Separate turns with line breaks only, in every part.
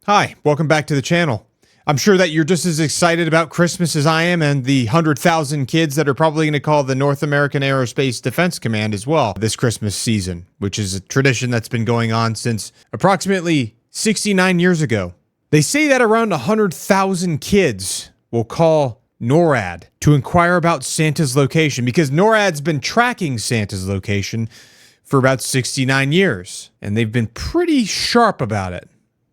Hi, welcome back to the channel. I'm sure that you're just as excited about Christmas as I am, and the 100,000 kids that are probably going to call the North American Aerospace Defense Command as well this Christmas season, which is a tradition that's been going on since approximately 69 years ago. They say that around 100,000 kids will call NORAD to inquire about Santa's location, because NORAD's been tracking Santa's location for about 69 years, and they've been pretty sharp about it.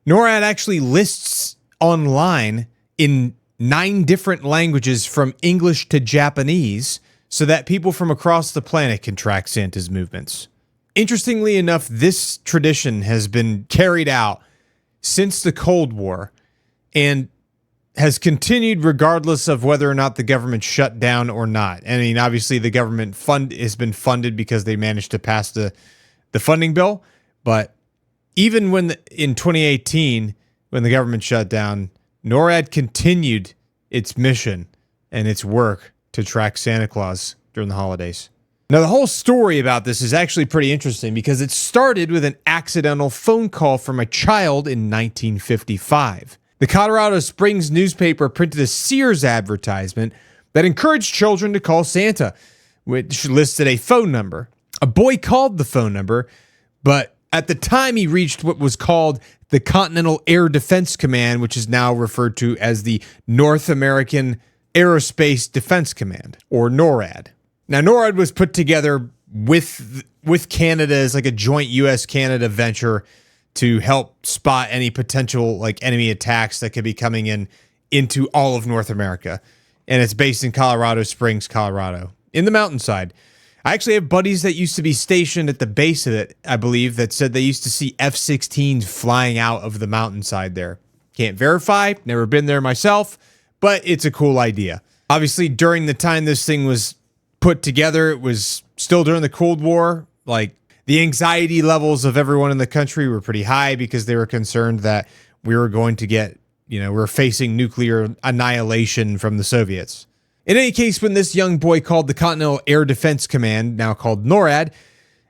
NORAD actually lists online in 9 different languages from English to Japanese so that people from across the planet can track Santa's movements. Interestingly enough, this tradition has been carried out since the Cold War and has continued regardless of whether or not the government shut down or not. I mean, obviously the government has been funded because they managed to pass the funding bill, but even when in 2018, when the government shut down, NORAD continued its mission and its work to track Santa Claus during the holidays. Now, the whole story about this is actually pretty interesting because it started with an accidental phone call from a child in 1955. The Colorado Springs newspaper printed a Sears advertisement that encouraged children to call Santa, which listed a phone number. A boy called the phone number, but at the time he reached what was called the Continental Air Defense Command, which is now referred to as the North American Aerospace Defense Command, or NORAD. Now, NORAD was put together with Canada as like a joint U.S.-Canada venture to help spot any potential enemy attacks that could be coming into all of North America. And it's based in Colorado Springs, Colorado, in the mountainside. I actually have buddies that used to be stationed at the base of it, I believe, that said they used to see F-16s flying out of the mountainside there. Can't verify, never been there myself, but it's a cool idea. Obviously, during the time this thing was put together, it was still during the Cold War. Like, the anxiety levels of everyone in the country were pretty high because they were concerned that we were going to get, we were facing nuclear annihilation from the Soviets. In any case, when this young boy called the Continental Air Defense Command, now called NORAD,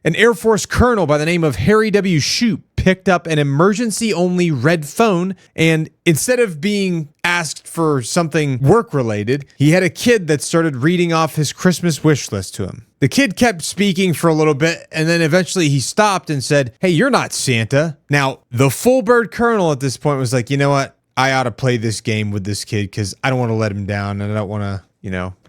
an Air Force colonel by the name of Harry W. Shoup picked up an emergency-only red phone, and instead of being asked for something work-related, he had a kid that started reading off his Christmas wish list to him. The kid kept speaking for a little bit, and then eventually he stopped and said, "Hey, you're not Santa." Now, the full-bird colonel at this point was like, you know what? I ought to play this game with this kid because I don't want to let him down, and I don't want to,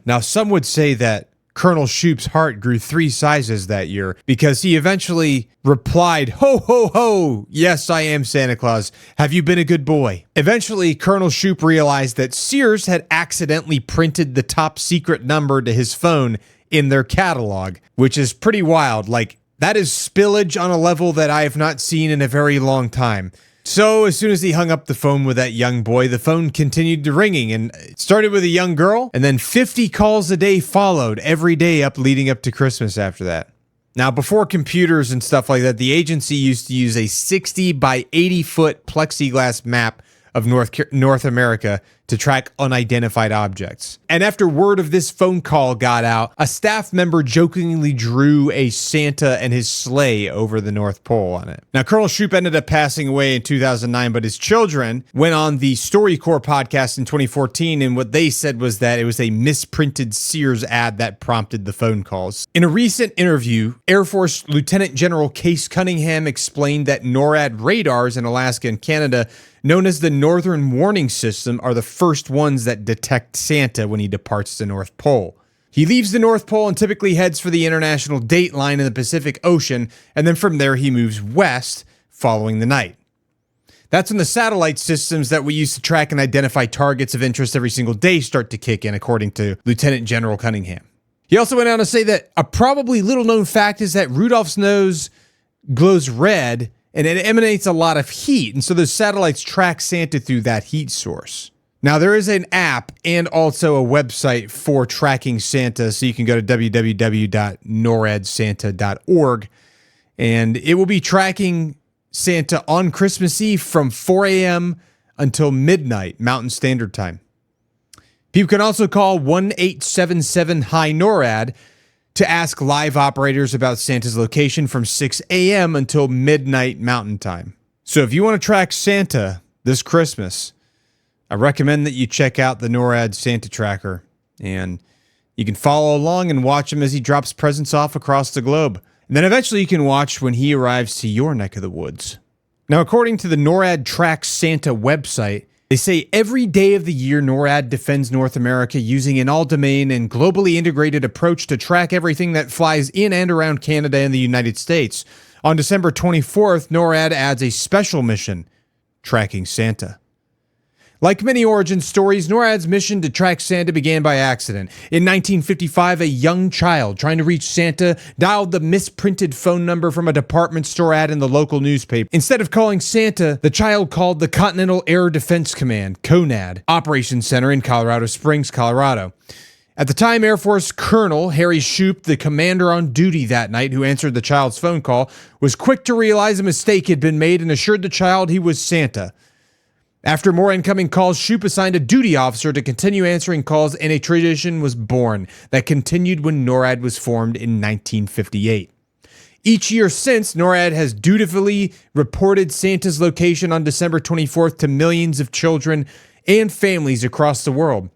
Now, some would say that Colonel Shoup's heart grew 3 sizes that year because he eventually replied, "Ho, ho, ho, yes, I am Santa Claus. Have you been a good boy?" Eventually, Colonel Shoup realized that Sears had accidentally printed the top secret number to his phone in their catalog, which is pretty wild. Like, that is spillage on a level that I have not seen in a very long time. So as soon as he hung up the phone with that young boy, the phone continued to ringing, and it started with a young girl, and then 50 calls a day followed every day leading up to Christmas after that. Now, before computers and stuff like that, the agency used to use a 60 by 80 foot plexiglass map of North America to track unidentified objects. And after word of this phone call got out, a staff member jokingly drew a Santa and his sleigh over the North Pole on it. Now, Colonel Shoup ended up passing away in 2009, but his children went on the StoryCorps podcast in 2014, and what they said was that it was a misprinted Sears ad that prompted the phone calls. In a recent interview, Air Force Lieutenant General Case Cunningham explained that NORAD radars in Alaska and Canada, known as the Northern Warning System, are the first ones that detect Santa when he departs the North Pole. He leaves the North Pole and typically heads for the International Date Line in the Pacific Ocean, and then from there he moves west following the night. That's when the satellite systems that we use to track and identify targets of interest every single day start to kick in, according to Lieutenant General Cunningham. He also went on to say that a probably little-known fact is that Rudolph's nose glows red, and it emanates a lot of heat, and so those satellites track Santa through that heat source. Now, there is an app and also a website for tracking Santa, so you can go to www.noradsanta.org, and it will be tracking Santa on Christmas Eve from 4 a.m. until midnight Mountain Standard Time. People can also call 1-877-HI-NORAD to ask live operators about Santa's location from 6 a.m. until midnight Mountain Time. So if you want to track Santa this Christmas, I recommend that you check out the NORAD Santa tracker, and you can follow along and watch him as he drops presents off across the globe. And then eventually you can watch when he arrives to your neck of the woods. Now, according to the NORAD Tracks Santa website, they say every day of the year, NORAD defends North America using an all-domain and globally integrated approach to track everything that flies in and around Canada and the United States. On December 24th, NORAD adds a special mission, Tracking Santa. Like many origin stories, NORAD's mission to track Santa began by accident. In 1955, a young child trying to reach Santa dialed the misprinted phone number from a department store ad in the local newspaper. Instead of calling Santa, the child called the Continental Air Defense Command, CONAD, Operations Center in Colorado Springs, Colorado. At the time, Air Force Colonel Harry Shoup, the commander on duty that night who answered the child's phone call, was quick to realize a mistake had been made and assured the child he was Santa. After more incoming calls, Shoup assigned a duty officer to continue answering calls, and a tradition was born that continued when NORAD was formed in 1958. Each year since, NORAD has dutifully reported Santa's location on December 24th to millions of children and families across the world.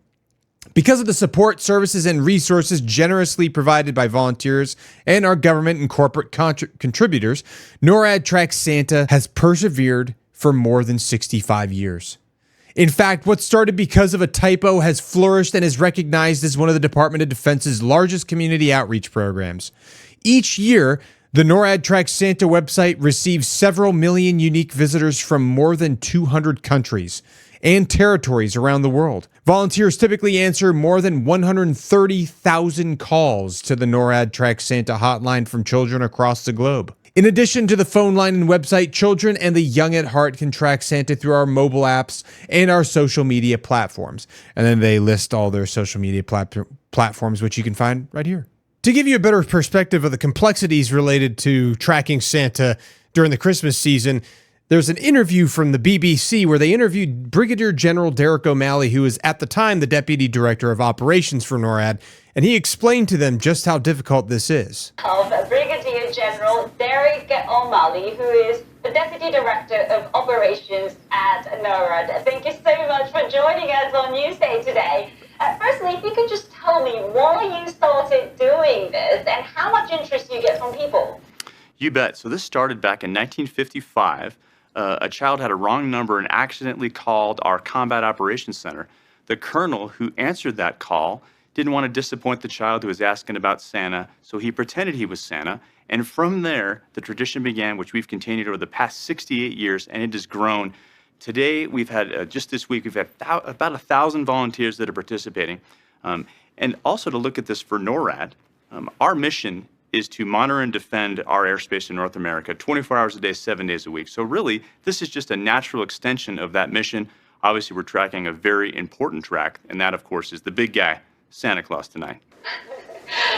Because of the support, services, and resources generously provided by volunteers and our government and corporate contributors, NORAD Tracks Santa has persevered for more than 65 years. In fact, what started because of a typo has flourished and is recognized as one of the Department of Defense's largest community outreach programs. Each year, the NORAD Tracks Santa website receives several million unique visitors from more than 200 countries and territories around the world. Volunteers typically answer more than 130,000 calls to the NORAD Tracks Santa hotline from children across the globe. In addition to the phone line and website, children and the young at heart can track Santa through our mobile apps and our social media platforms. And then they list all their social media platforms, which you can find right here. To give you a better perspective of the complexities related to tracking Santa during the Christmas season, there's an interview from the BBC where they interviewed Brigadier General Derek O'Malley, who was at the time the Deputy Director of Operations for NORAD, and he explained to them just how difficult this is.
Of Brigadier General Derek O'Malley, who is the Deputy Director of Operations at NORAD. Thank you so much for joining us on Newsday today. Firstly, if you could just tell me why you started doing this and how much interest you get from people.
You bet. So this started back in 1955. A child had a wrong number and accidentally called our Combat Operations Center. The colonel who answered that call didn't want to disappoint the child who was asking about Santa, so he pretended he was Santa. And from there, the tradition began, which we've continued over the past 68 years, and it has grown. Today, we've had, just this week, we've had about 1,000 volunteers that are participating. And also to look at this for NORAD, our mission is to monitor and defend our airspace in North America 24 hours a day, 7 days a week. So really, this is just a natural extension of that mission. Obviously, we're tracking a very important track, and that, of course, is the big guy, Santa Claus tonight.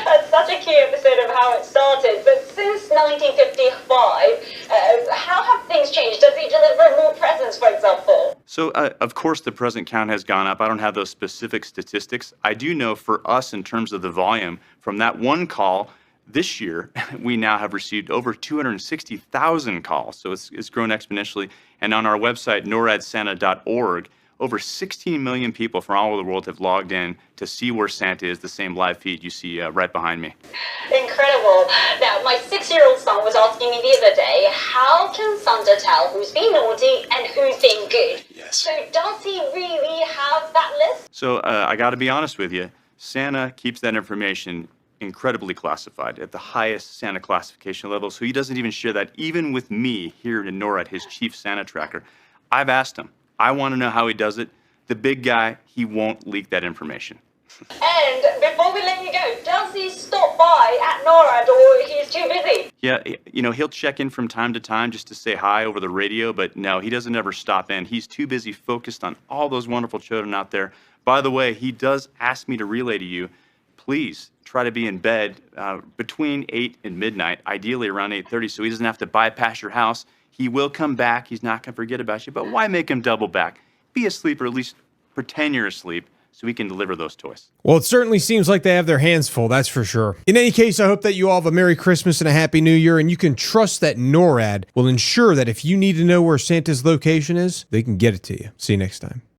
That's such a key episode of how it started, but since 1955, how have things changed? Does he deliver more presents, for example?
So, of course, the present count has gone up. I don't have those specific statistics. I do know for us, in terms of the volume, from that one call, this year, we now have received over 260,000 calls, so it's grown exponentially. And on our website, noradsanta.org, over 16 million people from all over the world have logged in to see where Santa is, the same live feed you see right behind me.
Incredible. Now, my 6-year-old son was asking me the other day, how can Santa tell who's being naughty and who's being good?
Yes.
So does he really have that list?
So I got to be honest with you, Santa keeps that information incredibly classified at the highest Santa classification level, so he doesn't even share that even with me here in NORAD, his chief Santa tracker. I've asked him. I want to know how he does it. The big guy, he won't leak that information.
And before we let you go, does he stop by at NORAD or he's too busy?
Yeah, you know, he'll check in from time to time just to say hi over the radio, but no, he doesn't ever stop in. He's too busy focused on all those wonderful children out there. By the way, he does ask me to relay to you, please try to be in bed between 8 and midnight, ideally around 8:30, so he doesn't have to bypass your house. He will come back. He's not going to forget about you, but why make him double back? Be asleep, or at least pretend you're asleep, so we can deliver those toys.
Well, it certainly seems like they have their hands full, that's for sure. In any case, I hope that you all have a Merry Christmas and a Happy New Year, and you can trust that NORAD will ensure that if you need to know where Santa's location is, they can get it to you. See you next time.